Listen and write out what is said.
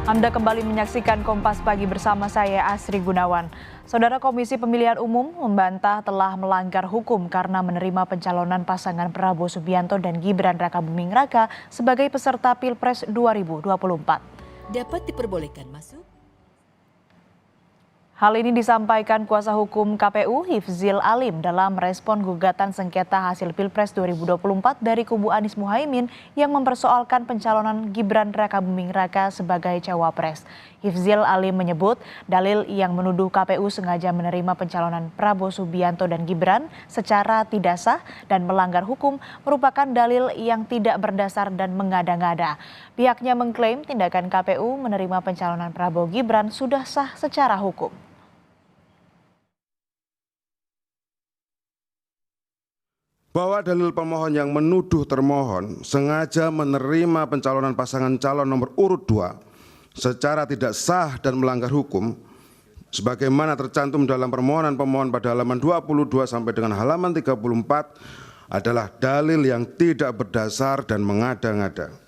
Anda kembali menyaksikan Kompas Pagi bersama saya Asri Gunawan. Saudara Komisi Pemilihan Umum membantah telah melanggar hukum karena menerima pencalonan pasangan Prabowo Subianto dan Gibran Rakabuming Raka sebagai peserta Pilpres 2024. Dapat diperbolehkan masuk? Hal ini disampaikan kuasa hukum KPU Hifzil Alim dalam merespon gugatan sengketa hasil Pilpres 2024 dari kubu Anies Muhaimin yang mempersoalkan pencalonan Gibran Rakabuming Raka sebagai cawapres. Hifzil Alim menyebut dalil yang menuduh KPU sengaja menerima pencalonan Prabowo Subianto dan Gibran secara tidak sah dan melanggar hukum merupakan dalil yang tidak berdasar dan mengada-ngada. Pihaknya mengklaim tindakan KPU menerima pencalonan Prabowo Gibran sudah sah secara hukum. Bahwa dalil pemohon yang menuduh termohon sengaja menerima pencalonan pasangan calon nomor urut 2 secara tidak sah dan melanggar hukum sebagaimana tercantum dalam permohonan pemohon pada halaman 22 sampai dengan halaman 34 adalah dalil yang tidak berdasar dan mengada-ngada.